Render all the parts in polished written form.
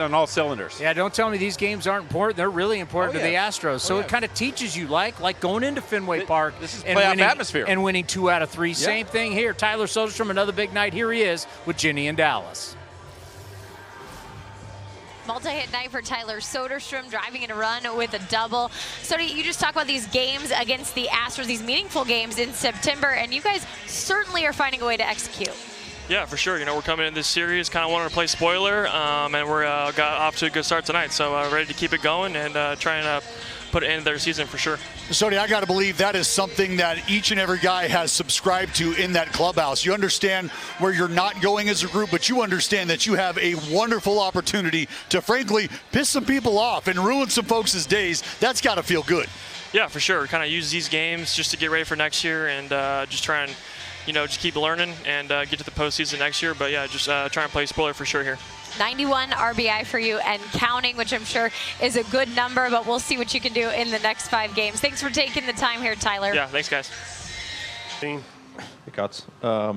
on all cylinders. Yeah, don't tell me these games aren't important. They're really important to the Astros. So it kind of teaches you, like going into Fenway Park. This is and playoff winning, atmosphere. And winning 2 out of 3. Same thing here. Tyler Soderstrom, another big night. Here he is with Ginny in Dallas. Multi-hit night for Tyler Soderstrom, driving in a run with a double. So you just talk about these games against the Astros, these meaningful games in September, and you guys certainly are finding a way to execute. Yeah, for sure. We're coming in this series, kind of wanting to play spoiler, and we're got off to a good start tonight. So ready to keep it going and trying to put it into their season for sure. Sody, I got to believe that is something that each and every guy has subscribed to in that clubhouse. You understand where you're not going as a group, but you understand that you have a wonderful opportunity to, frankly, piss some people off and ruin some folks' days. That's got to feel good. Yeah, for sure. Kind of use these games just to get ready for next year and just try and, just keep learning and get to the postseason next year. But, yeah, just try and play spoiler for sure here. 91 RBI for you and counting, which I'm sure is a good number, but we'll see what you can do in the next 5 games. Thanks for taking the time here, Tyler. Yeah, thanks, guys. Hey, Kots. I'll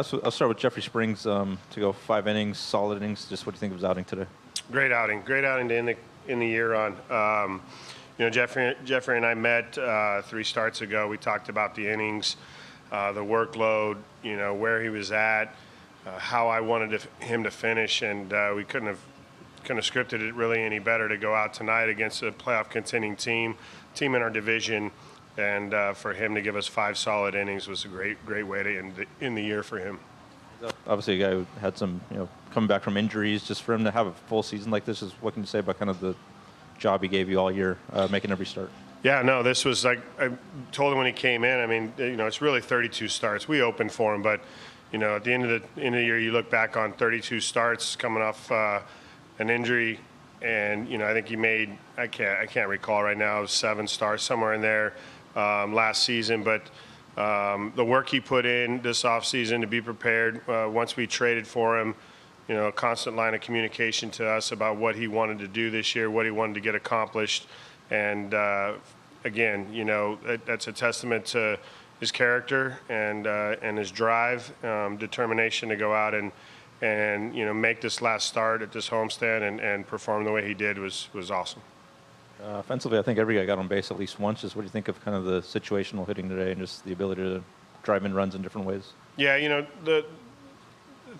start with Jeffrey Springs to go 5 innings, solid innings. Just what do you think of his outing today? Great outing to end the year on. Jeffrey and I met 3 starts ago. We talked about the innings, the workload, where he was at. How I wanted him to finish, and we couldn't have scripted it really any better to go out tonight against a playoff contending team in our division, and for him to give us 5 solid innings was a great way to end the year for him. Obviously, a guy who had some, coming back from injuries. Just for him to have a full season like this, what can you say about kind of the job he gave you all year, making every start? Yeah, no, this was like I told him when he came in. I mean, it's really 32 starts. We opened for him, but at the end of the year, you look back on 32 starts coming off an injury, and I think he made I can't recall right now 7 starts somewhere in there last season. But the work he put in this offseason to be prepared once we traded for him, a constant line of communication to us about what he wanted to do this year, what he wanted to get accomplished, and again, that's a testament to his character and his drive, determination to go out and make this last start at this homestand and perform the way he did was awesome. Offensively, I think every guy got on base at least once. Just what do you think of kind of the situational hitting today and just the ability to drive in runs in different ways? Yeah, the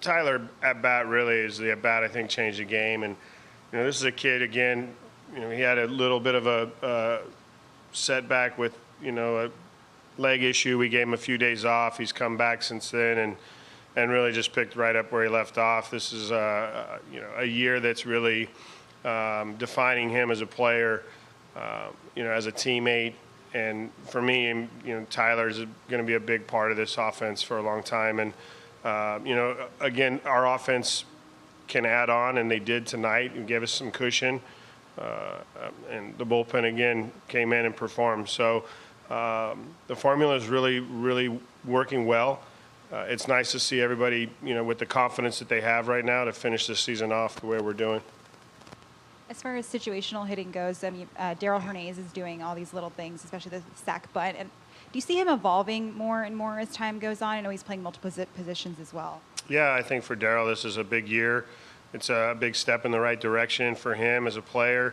Tyler at bat really is the at bat I think changed the game, and this is a kid again. He had a little bit of a setback with a leg issue. We gave him a few days off. He's come back since then and really just picked right up where he left off. This is a year that's really defining him as a player, as a teammate. And for me, Tyler's going to be a big part of this offense for a long time. And again, our offense can add on, and they did tonight and gave us some cushion. And the bullpen again came in and performed. So. The formula is really working well. It's nice to see everybody, with the confidence that they have right now to finish this season off the way we're doing. As far as situational hitting goes, I mean, Daryl Hernandez is doing all these little things, especially the sac bunt. And do you see him evolving more and more as time goes on? I know he's playing multiple positions as well. Yeah, I think for Daryl, this is a big year. It's a big step in the right direction for him as a player.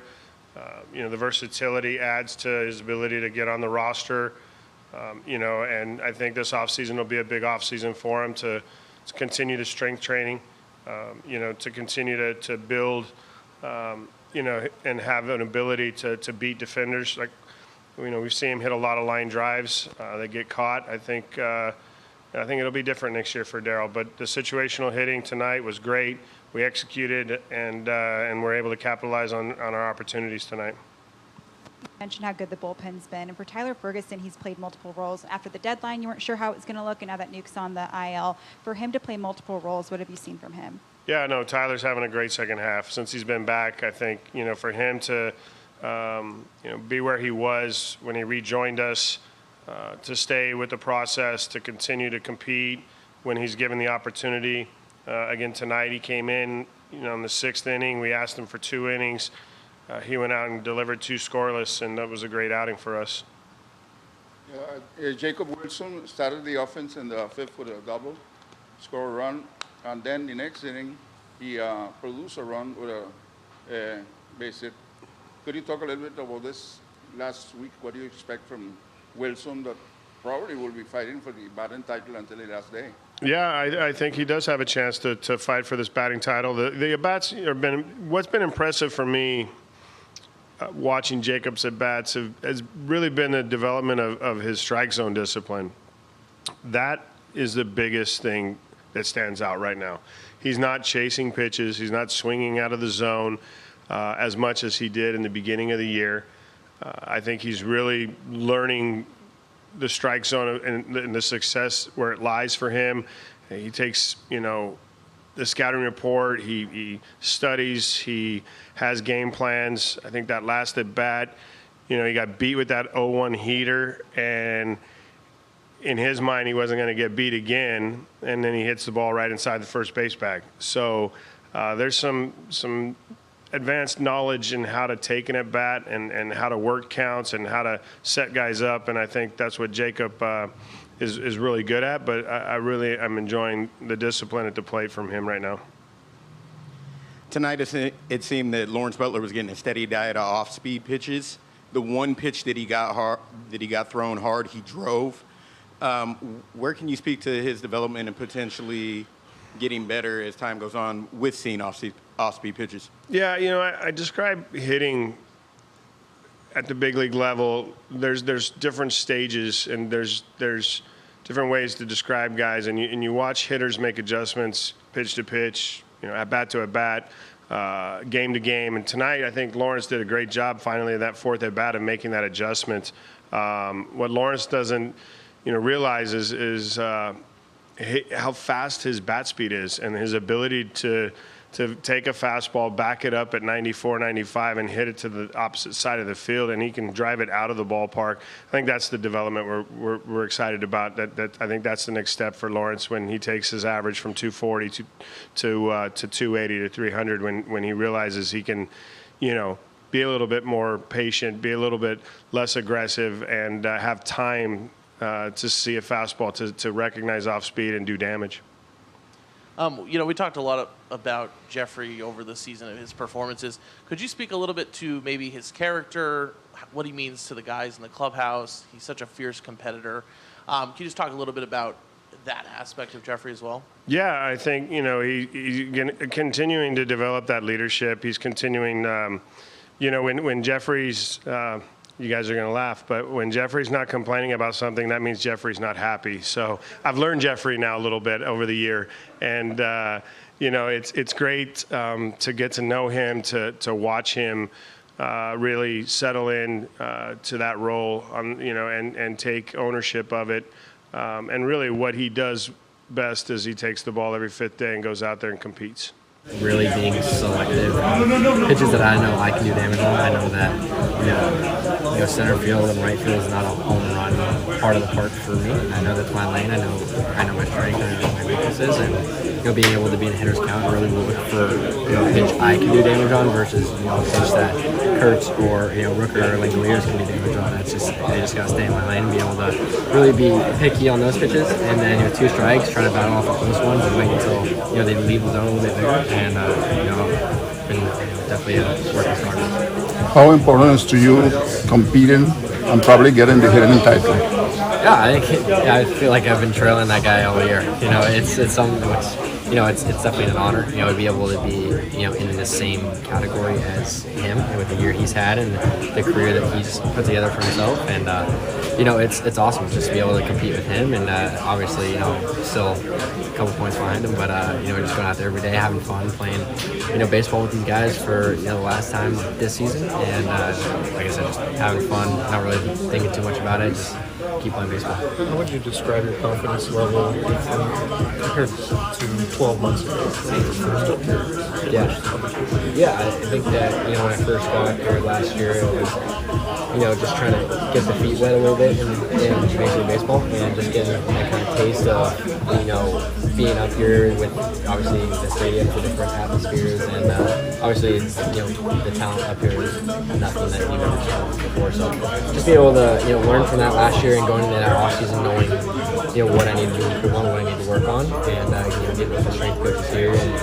The versatility adds to his ability to get on the roster, and I think this offseason will be a big offseason for him to continue the strength training, to continue to build, and have an ability to beat defenders. Like, we've seen him hit a lot of line drives that get caught. I think it'll be different next year for Daryl, but the situational hitting tonight was great. We executed and we're able to capitalize on our opportunities tonight. You mentioned how good the bullpen's been. And for Tyler Ferguson, he's played multiple roles. After the deadline, you weren't sure how it was going to look, and now that Nuke's on the IL. For him to play multiple roles, what have you seen from him? Yeah, no, Tyler's having a great second half. Since he's been back, I think, for him to be where he was when he rejoined us, to stay with the process, to continue to compete when he's given the opportunity. Again, tonight he came in, in the 6th inning. We asked him for 2 innings. He went out and delivered 2 scoreless, and that was a great outing for us. Jacob Wilson started the offense in the 5th with a double, score a run, and then the next inning he produced a run with a base hit. Could you talk a little bit about this last week? What do you expect from Wilson that probably will be fighting for the batting title until the last day? Yeah, I think he does have a chance to fight for this batting title. The at-bats have been – what's been impressive for me watching Jacob's at-bats has really been the development of his strike zone discipline. That is the biggest thing that stands out right now. He's not chasing pitches. He's not swinging out of the zone as much as he did in the beginning of the year. I think he's really learning the strike zone and the success where it lies for him. He takes, the scouting report. He studies. He has game plans. I think that last at bat, he got beat with that 0-1 heater, and in his mind, he wasn't going to get beat again, and then he hits the ball right inside the first base bag. So there's some advanced knowledge in how to take an at-bat and how to work counts and how to set guys up, and I think that's what Jacob is really good at, but I'm enjoying the discipline at the plate from him right now. Tonight, it seemed that Lawrence Butler was getting a steady diet of off-speed pitches. The one pitch that he got thrown hard, he drove. Where can you speak to his development and potentially getting better as time goes on with seeing off-speed pitches? Yeah, I describe hitting at the big league level. There's different stages, and there's different ways to describe guys, and you watch hitters make adjustments pitch to pitch, at bat to at bat, game to game. And tonight, I think Lawrence did a great job finally of that fourth at bat of making that adjustment. What Lawrence doesn't realize is how fast his bat speed is, and his ability to take a fastball, back it up at 94, 95, and hit it to the opposite side of the field, and he can drive it out of the ballpark. I think that's the development we're excited about. That I think that's the next step for Lawrence when he takes his average from 240 to 280 to 300. When he realizes he can, be a little bit more patient, be a little bit less aggressive, and have time to see a fastball to recognize off speed and do damage. We talked a lot about Jeffrey over the season and his performances. Could you speak a little bit to maybe his character, what he means to the guys in the clubhouse? He's such a fierce competitor. Can you just talk a little bit about that aspect of Jeffrey as well? Yeah, I think, he's continuing to develop that leadership. He's continuing, when Jeffrey's you guys are going to laugh, but when Jeffrey's not complaining about something, that means Jeffrey's not happy. So I've learned Jeffrey now a little bit over the year, and it's great to get to know him, to watch him really settle in to that role, and take ownership of it, and really what he does best is he takes the ball every fifth day and goes out there and competes. Really being selective. Pitches that I know I can do damage on. I know that center field and right field is not a home run part of the park for me. I know that's my lane. I know my strengths. I know my weaknesses, and being able to be in a hitter's count really look for a pitch I can do damage on versus a pitch that Kurtz or Rooker or Langoliers can do damage on. It's just I just gotta stay in my lane and be able to really be picky on those pitches, and then 2 strikes, trying to battle off the close ones and wait until they leave the zone a little bit bigger. And been definitely working hard. How important is to you competing and probably getting the hitting title? Yeah, I feel like I've been trailing that guy all year. It's something which it's definitely an honor. To be able to be in the same category as him with the year he's had and the career that he's put together for himself. And it's awesome just to be able to compete with him. And obviously still a couple points behind him, but just going out there every day, having fun, playing baseball with these guys for the last time this season. And like I said, just having fun, not really thinking too much about it. Just keep playing baseball. How would you describe your confidence level compared to 12 months ago? Yeah, I think that when I first got here last year, it was just trying to get the feet wet a little bit in Major League Baseball, and just getting that kind of taste of being up here with obviously the stadium for different atmospheres, and obviously the talent up here is nothing that you've ever seen before. So just be able to learn from that last year and going into that off season knowing what I need to improve on, what I need to work on, and get with the strength coaches here and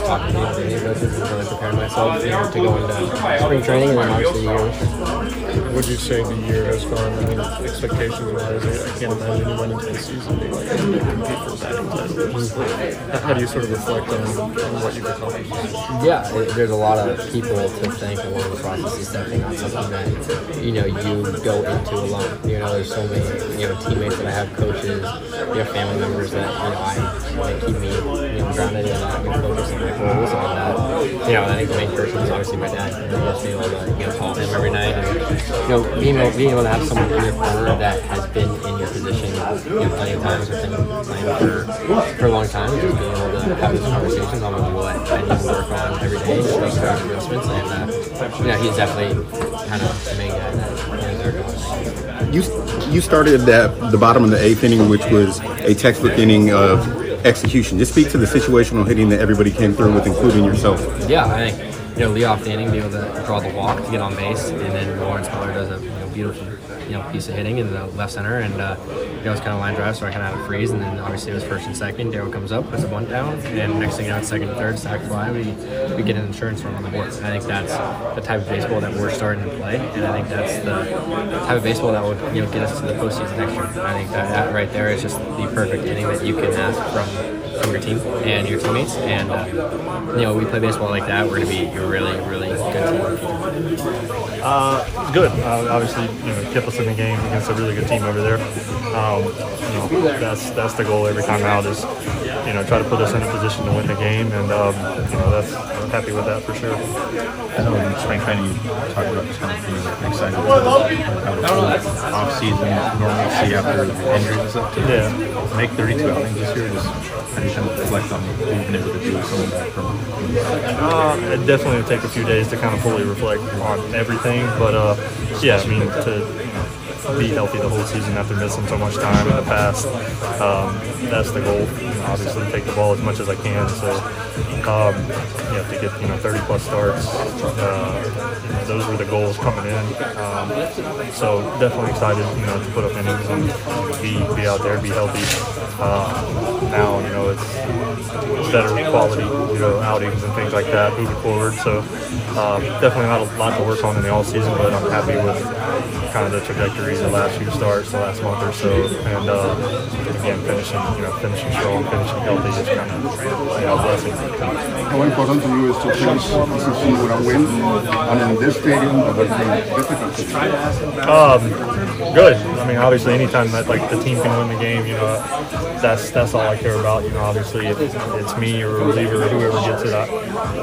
talking to the hitting coaches and really preparing myself, to go into spring training and then obviously the year. Would you say the year has gone? I mean, expectations-wise, I can't imagine you went into the season being like, I'm going to compete for batting titles. How do you sort of reflect on what you've accomplished? Yeah, there's a lot of people to thank along the process. It's definitely not something that, you go into alone. There's so many, teammates that I have, coaches, family members that, they keep me, grounded and focused on my goals. And, I think the main person is obviously my dad. Just being able to, call him every night and, being able to have someone in your corner that has been in your position, plenty of times with him playing for a long time, just being able to have those conversations on what I need to work on every day, just make those adjustments, and he's definitely kind of the main guy that You started at the bottom of the eighth inning, which was a textbook inning of execution. Just speak to the situational hitting that everybody came through with, including yourself. Yeah, I think lead off the inning, be able to draw the walk to get on base, and then Lawrence Miller does a beautiful piece of hitting in the left center, and it was kind of line drive, so I kind of had a freeze, and then obviously it was first and second. Darryl comes up, puts a bunt down, and next thing you know, it's second and third, sack fly. We get an insurance run on the board. I think that's the type of baseball that we're starting to play, and I think that's the type of baseball that would get us to the postseason next year. I think that right there is just the perfect inning that you can ask from your team and your teammates, and we play baseball like that, we're going to be a really, really good team. Good. Obviously, kept us in the game against a really good team over there. That's the goal every time out is, try to put us in a position to win the game, and I'm happy with that for sure. I know in spring training you talked about just kind of being excited about the off season normalcy after injuries and stuff. Yeah. Make 32 outings this year. Just how do you kind of reflect on what you've been able to do coming back from? It definitely will take a few days to kind of fully reflect on everything, but to be healthy the whole season after missing so much time in the past, that's the goal. Obviously, take the ball as much as I can. So, to get 30 plus starts, those were the goals coming in. So definitely excited, to put up innings and be out there, be healthy. Now, it's better quality, outings and things like that moving forward. So definitely not a lot to work on in the all season, but I'm happy with kind of the trajectory the last few starts, the last month or so, and again finishing strong, finishing healthy is kind of a blessing. How important to you is to finish the season with a win, and in this stadium, that's difficult. Good. I mean, obviously, anytime that the team can win the game, that's all I care about. Obviously, it's me or a reliever or whoever gets it.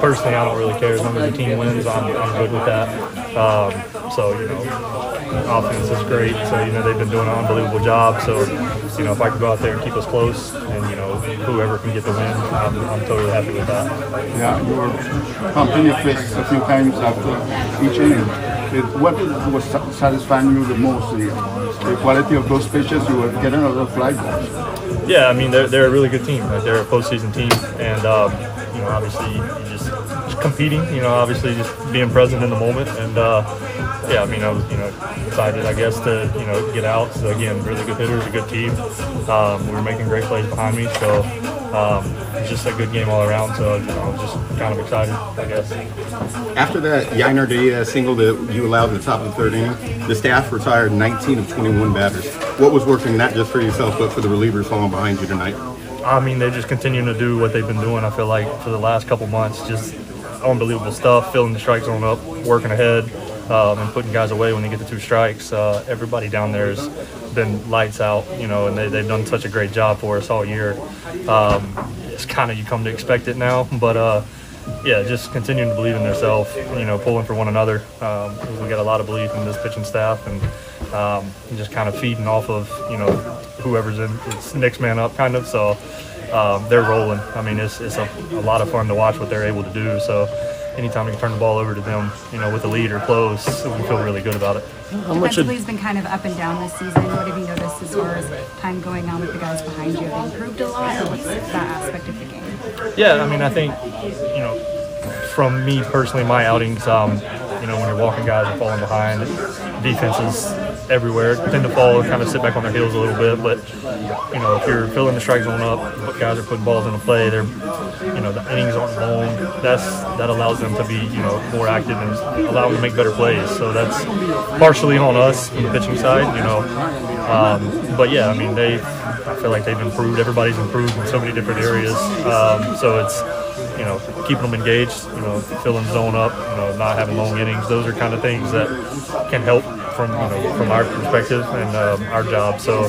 Personally, I don't really care as long as the team wins. I'm good with that. Offense is great. So they've been doing an unbelievable job. So if I can go out there and keep us close, and whoever can get the win, I'm totally happy with that. Yeah, you were pumping your fists a few times after each inning. What was satisfying you the most? The quality of those pitches, you were getting a lot of fly balls. Yeah, I mean they're a really good team. They're a postseason team, and obviously you just competing. Obviously just being present in the moment, and I was excited, I guess, to get out. So again, really good hitters, a good team. We were making great plays behind me, so just a good game all around. So I was just kind of excited, I guess. After that Yainer Diaz single that you allowed at the top of the third inning, the staff retired 19 of 21 batters. What was working not just for yourself but for the relievers falling behind you tonight? I mean, they're just continuing to do what they've been doing, I feel like, for the last couple months. Just unbelievable stuff, filling the strike zone up, working ahead, and putting guys away when they get the two strikes. Everybody down there has been lights out, and they've done such a great job for us all year. It's kind of, you come to expect it now, but just continuing to believe in themselves, pulling for one another. We got a lot of belief in this pitching staff, and just kind of feeding off of, whoever's in, it's next man up kind of. So they're rolling. I mean, it's a lot of fun to watch what they're able to do. So anytime you can turn the ball over to them, with the lead or close, we feel really good about it. Defensively has been kind of up and down this season. What have you noticed as far as time going on with the guys behind you? Have they improved a lot, or what's that aspect of the game? Yeah, I mean, I think, from me personally, my outings, when you're walking guys and falling behind, defense is everywhere. Tend to fall, kind of sit back on their heels a little bit. But, you know, if you're filling the strike zone up, guys are putting balls into play, they're, you know, the innings aren't long. That allows them to be, you know, more active and allow them to make better plays. So that's partially on us from the pitching side, you know. But yeah, I mean, I feel like they've improved. Everybody's improved in so many different areas. So it's, you know, keeping them engaged, you know, filling zone up, you know, not having long innings. Those are kind of things that can help from, you know, from our perspective and our job. So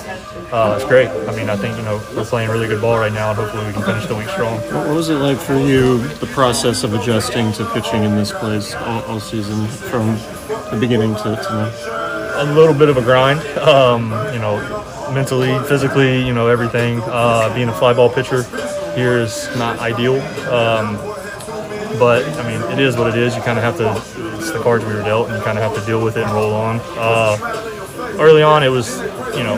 it's great. I mean, I think, you know, we're playing really good ball right now, and hopefully we can finish the week strong. What was it like for you, the process of adjusting to pitching in this place all season from the beginning to now? A little bit of a grind, you know, mentally, physically, you know, everything. Being a fly ball pitcher here is not ideal, but I mean, it is what it is. You kind of have to, it's the cards we were dealt, and you kind of have to deal with it and roll on. Early on, it was, you know,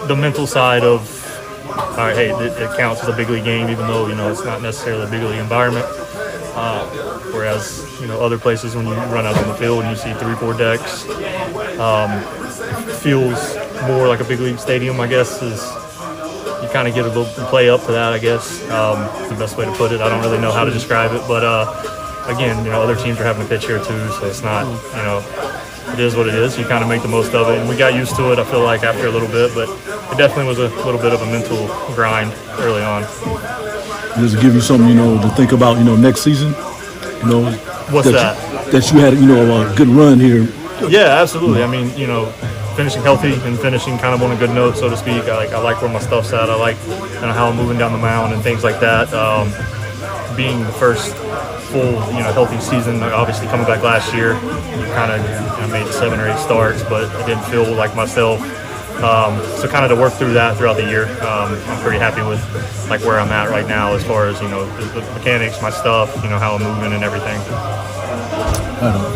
the mental side of, all right, hey, it counts as a big league game, even though, you know, it's not necessarily a big league environment. Whereas, you know, other places when you run out on the field and you see 3-4 decks, it feels more like a big league stadium, I guess, is you kind of get a little play up to that, I guess, the best way to put it. I don't really know how to describe it, but again, you know, other teams are having to pitch here too, so it's not, you know, it is what it is. You kind of make the most of it, and we got used to it, I feel like, after a little bit, but it definitely was a little bit of a mental grind early on. Does it give you something, you know, to think about, you know, next season? You know, what's that? That you had, you know, a good run here. Yeah, absolutely. I mean, you know, finishing healthy and finishing kind of on a good note, so to speak. I like where my stuff's at. I like, you know, how I'm moving down the mound and things like that. Being the first full, you know, healthy season, obviously coming back last year, kind of, you know, made 7 or 8 starts, but I didn't feel like myself. So kind of to work through that throughout the year, I'm pretty happy with like where I'm at right now as far as, you know, the mechanics, my stuff, you know, how I'm moving and everything. I don't know.